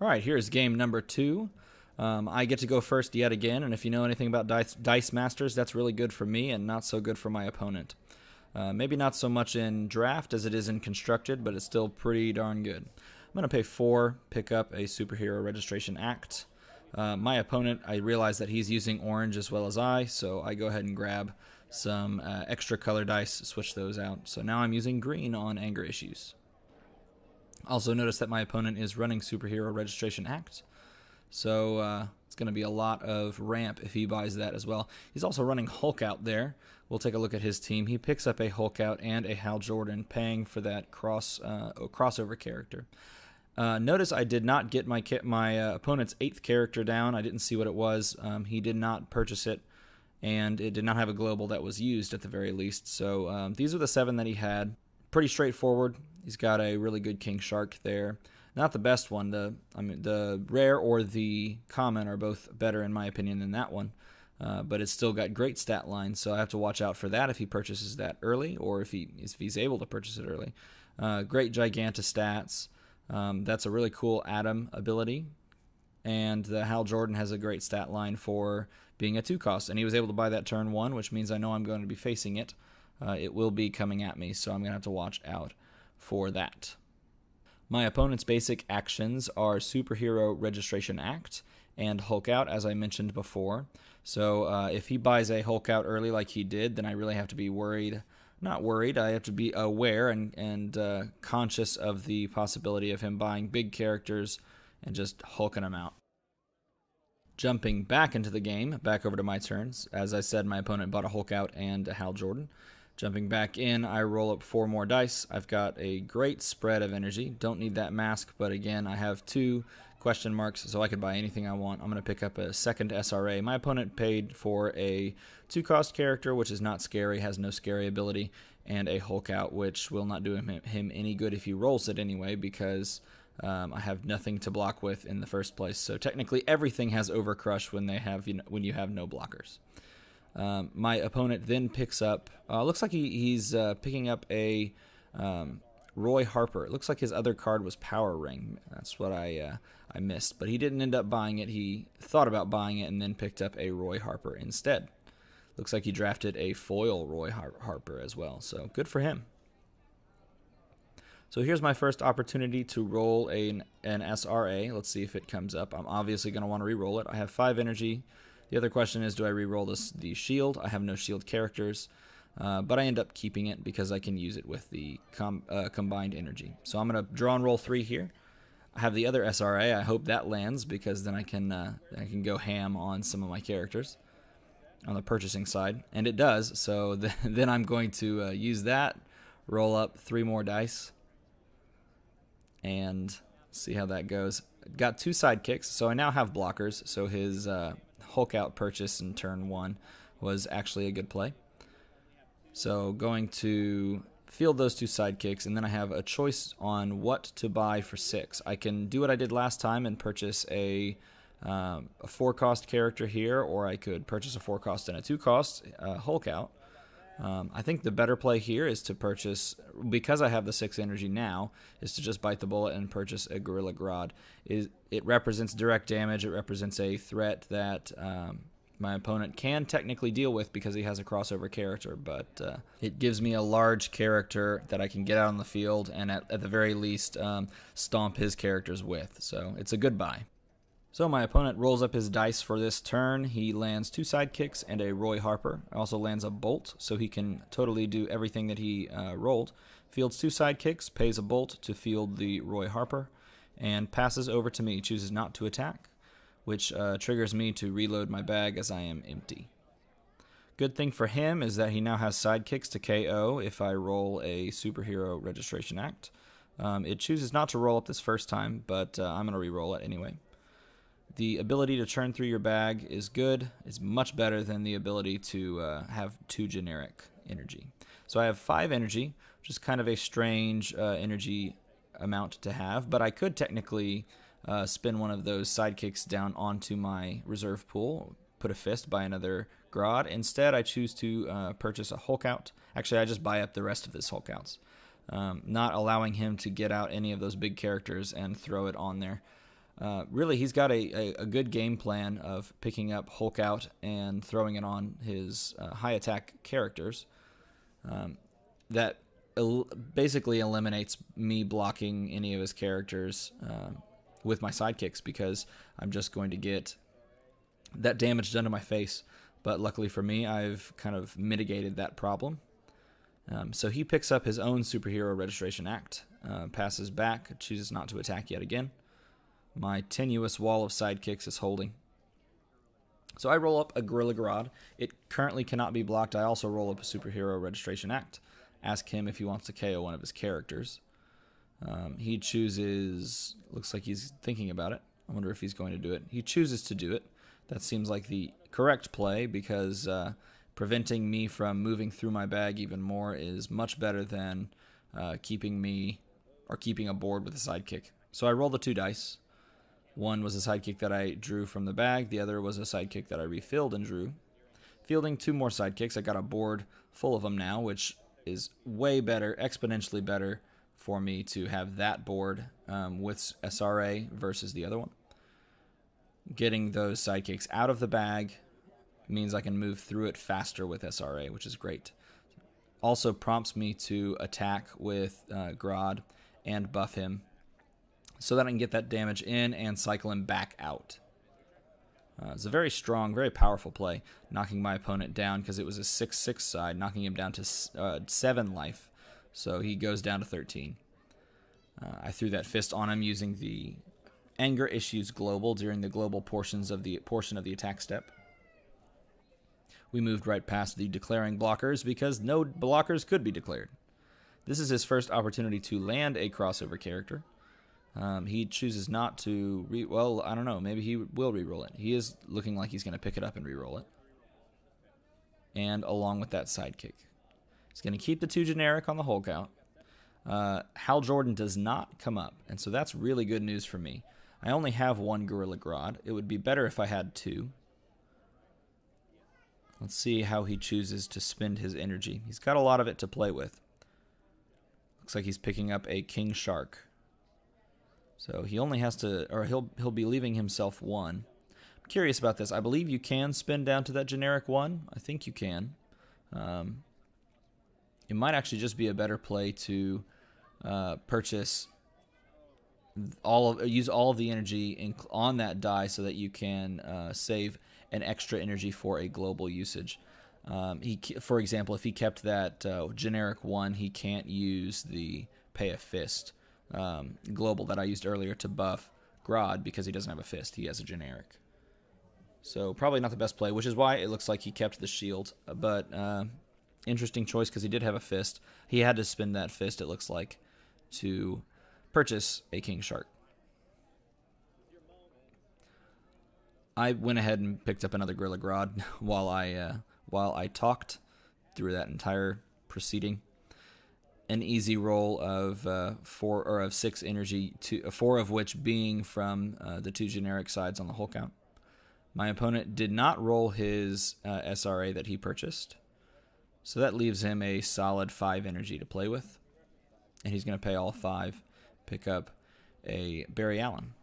All right, here's game number 2. I get to go first yet again, and if you know anything about Dice Masters, that's really good for me and not so good for my opponent. Maybe not so much in draft as it is in constructed, but it's still pretty darn good. I'm going to pay 4, pick up a Superhero Registration Act. My opponent, I realize that he's using orange as well as I, so I go ahead and grab some extra color dice, switch those out. So now I'm using green on Anger Issues. Also notice that my opponent is running Superhero Registration Act, so it's going to be a lot of ramp if he buys that as well. He's also running Hulk Out there. We'll take a look at his team. He picks up a Hulk Out and a Hal Jordan, paying for that crossover character. Notice I did not get my opponent's 8th character down. I didn't see what it was. He did not purchase it, and it did not have a global that was used at the very least. So these are the 7 that he had. Pretty straightforward. He's got a really good King Shark there. Not the best one. The rare or the common are both better in my opinion than that one. But it's still got great stat lines, so I have to watch out for that if he purchases that early, or if he's able to purchase it early. Great Giganta stats. That's a really cool Atom ability. And the Hal Jordan has a great stat line for being a 2-cost, and he was able to buy that turn 1, which means I know I'm going to be facing it. It will be coming at me, so I'm going to have to watch out for that. My opponent's basic actions are Superhero Registration Act and Hulk Out, as I mentioned before. So if he buys a Hulk Out early like he did, then I really have to be worried. Not worried, I have to be aware and conscious of the possibility of him buying big characters and just hulking them out. Jumping back into the game, back over to my turns. As I said, my opponent bought a Hulk Out and a Hal Jordan. Jumping back in, I roll up 4 more dice. I've got a great spread of energy. Don't need that mask, but again, I have 2 question marks, so I could buy anything I want. I'm going to pick up a second SRA. My opponent paid for a 2-cost character, which is not scary, has no scary ability, and a Hulk Out, which will not do him any good if he rolls it anyway, because I have nothing to block with in the first place. So technically, everything has Overcrush when you have no blockers. My opponent then picks up, looks like he's picking up a Roy Harper. It looks like his other card was Power Ring. That's what I missed. But he didn't end up buying it. He thought about buying it and then picked up a Roy Harper instead. Looks like he drafted a foil Roy Harper as well. So good for him. So here's my first opportunity to roll an SRA. Let's see if it comes up. I'm obviously going to want to re-roll it. I have 5 energy. The other question is, do I re-roll the shield? I have no shield characters, but I end up keeping it because I can use it with the combined energy. So I'm going to draw and roll 3 here. I have the other SRA. I hope that lands because then I can go ham on some of my characters on the purchasing side, and it does. So then I'm going to use that, roll up 3 more dice, and see how that goes. Got 2 sidekicks, so I now have blockers. So his Hulk Out purchase in turn 1 was actually a good play. So going to field those 2 sidekicks, and then I have a choice on what to buy for 6. I can do what I did last time and purchase a 4-cost character here, or I could purchase a 4-cost and a 2-cost Hulk Out. I think the better play here is to purchase, because I have the 6 energy now, is to just bite the bullet and purchase a Gorilla Grodd. It represents direct damage. It represents a threat that my opponent can technically deal with because he has a crossover character, but it gives me a large character that I can get out on the field and at the very least stomp his characters with. So it's a good buy. So my opponent rolls up his dice for this turn. He lands 2 sidekicks and a Roy Harper. Also lands a bolt, so he can totally do everything that he rolled. Fields 2 sidekicks, pays a bolt to field the Roy Harper, and passes over to me. Chooses not to attack, which triggers me to reload my bag as I am empty. Good thing for him is that he now has sidekicks to KO if I roll a Superhero Registration Act. It chooses not to roll up this first time, but I'm going to re-roll it anyway. The ability to churn through your bag is good. It's much better than the ability to have 2 generic energy. So I have 5 energy, which is kind of a strange energy amount to have, but I could technically spin one of those sidekicks down onto my reserve pool, put a fist, buy another Grodd. Instead, I choose to purchase a Hulk Out. Actually, I just buy up the rest of his Hulk Outs, not allowing him to get out any of those big characters and throw it on there. Really, he's got a good game plan of picking up Hulk out and throwing it on his high attack characters. That basically eliminates me blocking any of his characters with my sidekicks, because I'm just going to get that damage done to my face. But luckily for me, I've kind of mitigated that problem. So he picks up his own Superhero Registration Act, passes back, chooses not to attack yet again. My tenuous wall of sidekicks is holding. So I roll up a Gorilla Grodd. It currently cannot be blocked. I also roll up a Superhero Registration Act. Ask him if he wants to KO one of his characters. He chooses... Looks like he's thinking about it. I wonder if he's going to do it. He chooses to do it. That seems like the correct play, because preventing me from moving through my bag even more is much better than keeping a board with a sidekick. So I roll the 2 dice. One was a sidekick that I drew from the bag. The other was a sidekick that I refilled and drew. Fielding 2 more sidekicks. I got a board full of them now, which is way better, exponentially better for me to have that board with SRA versus the other one. Getting those sidekicks out of the bag means I can move through it faster with SRA, which is great. Also prompts me to attack with Grodd and buff him, so that I can get that damage in and cycle him back out. It's a very strong, very powerful play, knocking my opponent down, because it was a 6/6 side, knocking him down to 7 life, so he goes down to 13. I threw that fist on him using the Anger Issues Global during the global portion of the attack step. We moved right past the declaring blockers, because no blockers could be declared. This is his first opportunity to land a crossover character. He chooses not to well, I don't know, maybe he will re-roll it. He is looking like he's going to pick it up and re-roll it. And along with that sidekick. He's going to keep the 2 generic on the Hulk out. Hal Jordan does not come up, and so that's really good news for me. I only have 1 Gorilla Grodd. It would be better if I had 2. Let's see how he chooses to spend his energy. He's got a lot of it to play with. Looks like he's picking up a King Shark. So he only has to, or he'll be leaving himself 1. I'm curious about this. I believe you can spin down to that generic 1. I think you can. It might actually just be a better play to purchase use all of the energy on that die, so that you can save an extra energy for a global usage. For example, if he kept that generic 1, he can't use the Pay a Fist global that I used earlier to buff Grodd, because he doesn't have a fist. He has a generic. So probably not the best play, which is why it looks like he kept the shield. But interesting choice, because he did have a fist. He had to spend that fist, it looks like, to purchase a King Shark. I went ahead and picked up another Gorilla Grodd while I talked through that entire proceeding. An easy roll of 6 energy, 4 of which being from the 2 generic sides on the Hulk out. My opponent did not roll his SRA that he purchased, so that leaves him a solid 5 energy to play with, and he's going to pay all 5, pick up a Barry Allen.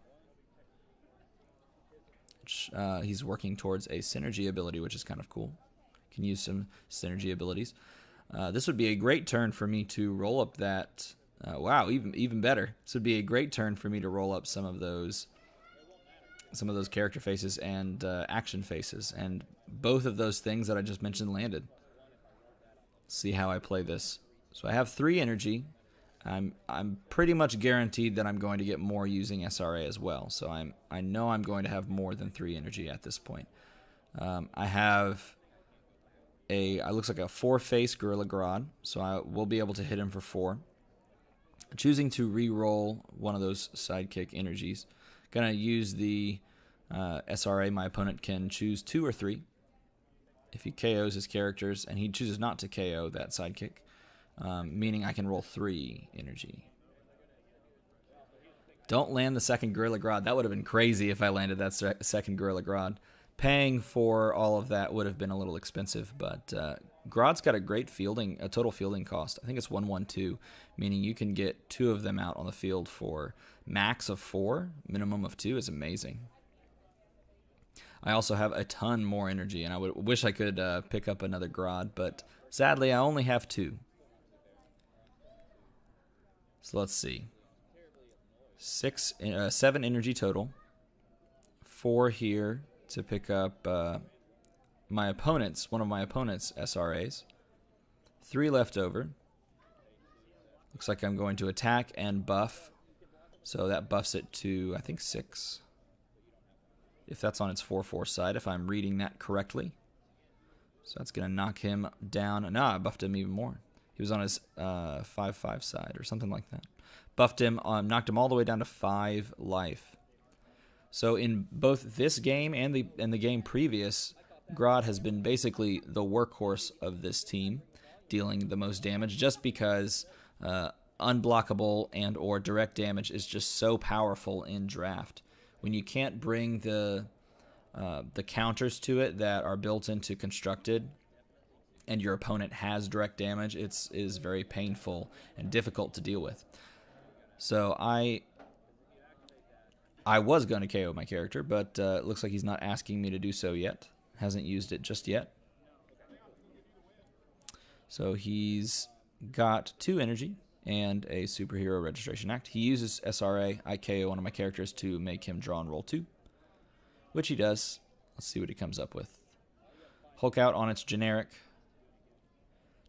Which, he's working towards a synergy ability, which is kind of cool. Can use some synergy abilities. This would be a great turn for me to roll up that. Wow, even better. This would be a great turn for me to roll up some of those character faces and action faces, and both of those things that I just mentioned landed. Let's see how I play this. So I have 3 energy. I'm pretty much guaranteed that I'm going to get more using SRA as well. So I know I'm going to have more than 3 energy at this point. I have looks like a 4-face Gorilla Grodd, so I will be able to hit him for 4. Choosing to re-roll one of those sidekick energies. Gonna use the SRA. My opponent can choose 2 or 3. If he KOs his characters, and he chooses not to KO that sidekick, meaning I can roll 3 energy. Don't land the second Gorilla Grodd. That would have been crazy if I landed that second Gorilla Grodd. Paying for all of that would have been a little expensive, but Grodd's got a great fielding, a total fielding cost. I think it's 112, meaning you can get 2 of them out on the field for max of 4, minimum of 2 is amazing. I also have a ton more energy, and I wish I could pick up another Grodd, but sadly I only have 2. So let's see. 7 energy total. 4 here to pick up one of my opponent's SRAs. 3 left over. Looks like I'm going to attack and buff. So that buffs it to, I think, 6. If that's on its 4/4 side, if I'm reading that correctly. So that's going to knock him down. No, I buffed him even more. He was on his 5/5 side or something like that. Buffed him, knocked him all the way down to 5 life. So in both this game and the game previous, Grodd has been basically the workhorse of this team, dealing the most damage just because unblockable and or direct damage is just so powerful in draft. When you can't bring the counters to it that are built into constructed, and your opponent has direct damage, it is very painful and difficult to deal with. So I was going to KO my character, but it looks like he's not asking me to do so yet. Hasn't used it just yet. So he's got 2 energy and a superhero registration act. He uses SRA. I KO one of my characters to make him draw and roll 2, which he does. Let's see what he comes up with. Hulk out on its generic.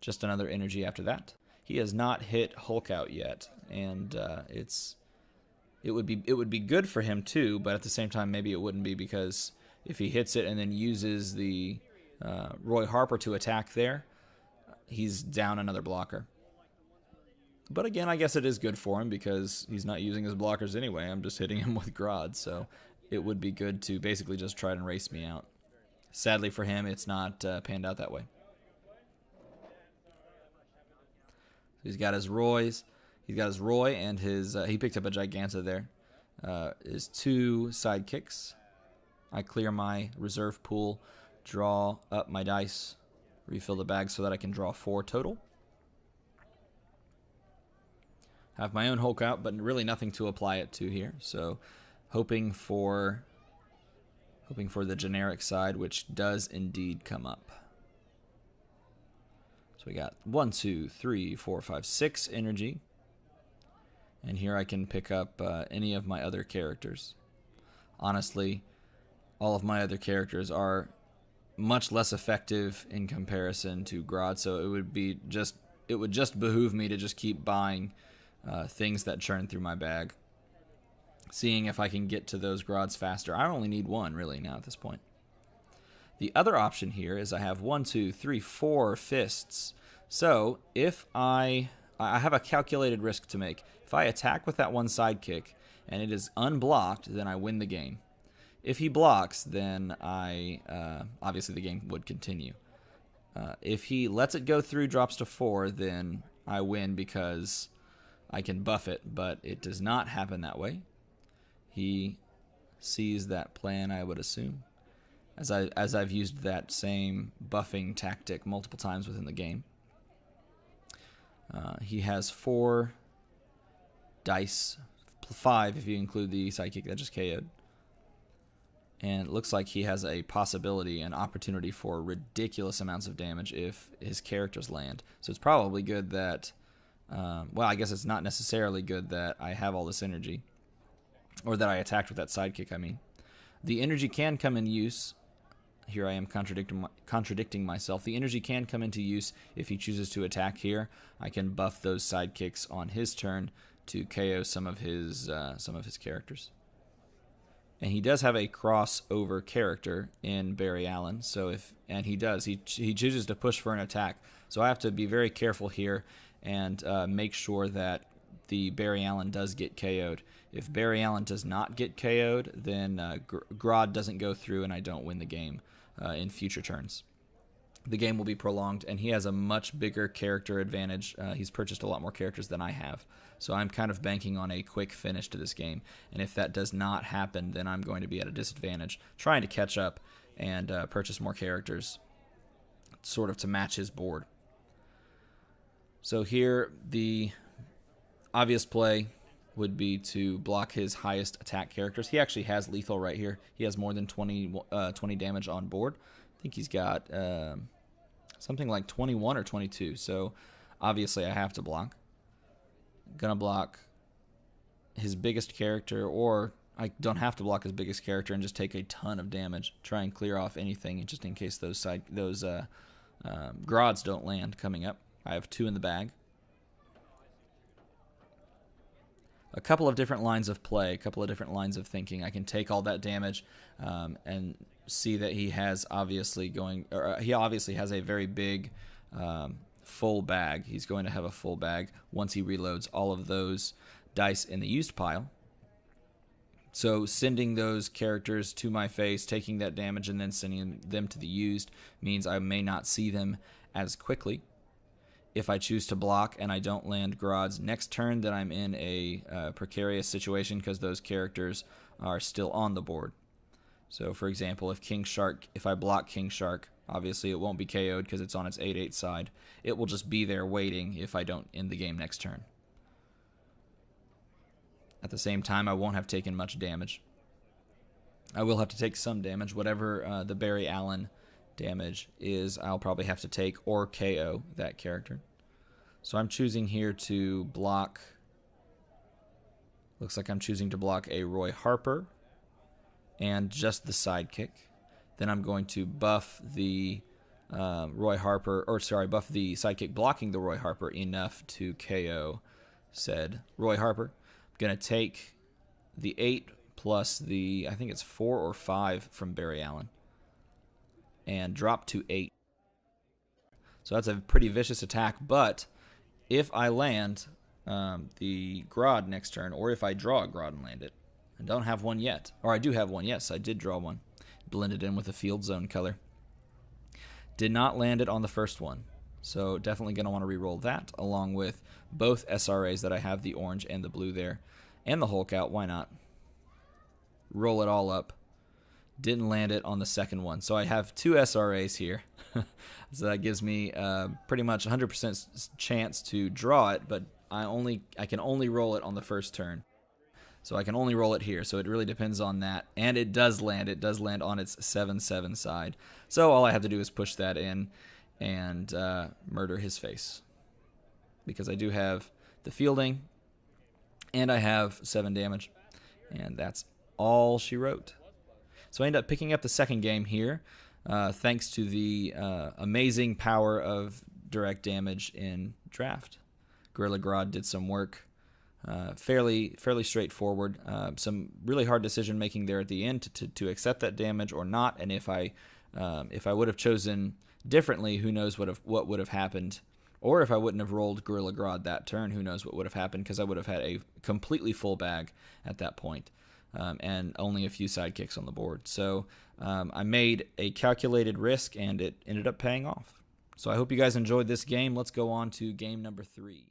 Just another energy after that. He has not hit Hulk out yet, and it would be good for him too, but at the same time maybe it wouldn't be, because if he hits it and then uses the Roy Harper to attack there, he's down another blocker. But again, I guess it is good for him because he's not using his blockers anyway. I'm just hitting him with Grodd, so it would be good to basically just try and race me out. Sadly for him, it's not panned out that way. He's got his Roys. He's got his Roy and his... he picked up a Giganta there. His 2 sidekicks. I clear my reserve pool, draw up my dice, refill the bag so that I can draw 4 total. Have my own Hulk out, but really nothing to apply it to here. So hoping for the generic side, which does indeed come up. So we got 1, 2, 3, 4, 5, 6 energy. And here I can pick up any of my other characters. Honestly, all of my other characters are much less effective in comparison to Grodd, so it would just behoove me to just keep buying things that churn through my bag, seeing if I can get to those Grodds faster. I only need 1 really now at this point. The other option here is I have 1, 2, 3, 4 fists. So if I have a calculated risk to make. If I attack with that 1 sidekick and it is unblocked, then I win the game. If he blocks, then obviously the game would continue. If he lets it go through, drops to 4, then I win because I can buff it, but it does not happen that way. He sees that plan, I would assume, as I've used that same buffing tactic multiple times within the game. He has 4 dice, 5 if you include the sidekick that just KO'd. And it looks like he has a possibility, an opportunity for ridiculous amounts of damage if his characters land. So it's probably good that, well, I guess it's not necessarily good that I have all this energy, or that I attacked with that sidekick, I mean. The energy can come in use. Here I am contradicting myself. The energy can come into use if he chooses to attack here. I can buff those sidekicks on his turn to KO some of his characters. And he does have a crossover character in Barry Allen. So he chooses to push for an attack. So I have to be very careful here and make sure that the Barry Allen does get KO'd. If Barry Allen does not get KO'd, then Grodd doesn't go through and I don't win the game in future turns. The game will be prolonged, and he has a much bigger character advantage. He's purchased a lot more characters than I have. So I'm kind of banking on a quick finish to this game. And if that does not happen, then I'm going to be at a disadvantage, trying to catch up and purchase more characters sort of to match his board. So here, the obvious play would be to block his highest attack characters. He actually has lethal right here. He has more than 20 damage on board. I think he's got something like 21 or 22. So obviously I have to block. Gonna block his biggest character, or I don't have to block his biggest character and just take a ton of damage. Try and clear off anything just in case those Grods don't land coming up. I have 2 in the bag. A couple of different lines of play, a couple of different lines of thinking. I can take all that damage and see that he has he obviously has a very big full bag. He's going to have a full bag once he reloads all of those dice in the used pile. So sending those characters to my face, taking that damage, and then sending them to the used means I may not see them as quickly. If I choose to block and I don't land Grods next turn, then I'm in a precarious situation because those characters are still on the board. So for example, if I block King Shark, obviously it won't be KO'd because it's on its 8/8 side. It will just be there waiting if I don't end the game next turn. At the same time, I won't have taken much damage. I will have to take some damage. Whatever the Barry Allen damage is, I'll probably have to take or KO that character. So I'm choosing here to block. Looks like I'm choosing to block a Roy Harper and just the sidekick. Then I'm going to buff the buff the sidekick blocking the Roy Harper enough to KO said Roy Harper. I'm going to take the 8 plus the, I think it's 4 or 5 from Barry Allen, and drop to 8. So that's a pretty vicious attack, but if I land the Grod next turn, or if I draw a Grod and land it, I don't have one yet, or I do have one, yes, I did draw one, blended in with the field zone color. Did not land it on the first one, so definitely going to want to re-roll that, along with both SRAs that I have, the orange and the blue there, and the Hulk out, why not? Roll it all up. Didn't land it on the second one, so I have 2 SRAs here. So that gives me pretty much 100% chance to draw it, but I can only roll it on the first turn. So I can only roll it here, so it really depends on that. And it does land. It does land on its 7/7 side. So all I have to do is push that in and murder his face, because I do have the fielding and I have 7 damage, and that's all she wrote. So I end up picking up the second game here, thanks to the amazing power of direct damage in draft. Gorilla Grodd did some work, fairly straightforward. Some really hard decision making there at the end to accept that damage or not. And if I would have chosen differently, who knows what would have happened. Or if I wouldn't have rolled Gorilla Grodd that turn, who knows what would have happened, because I would have had a completely full bag at that point. And only a few sidekicks on the board. So I made a calculated risk, and it ended up paying off. So I hope you guys enjoyed this game. Let's go on to game number 3.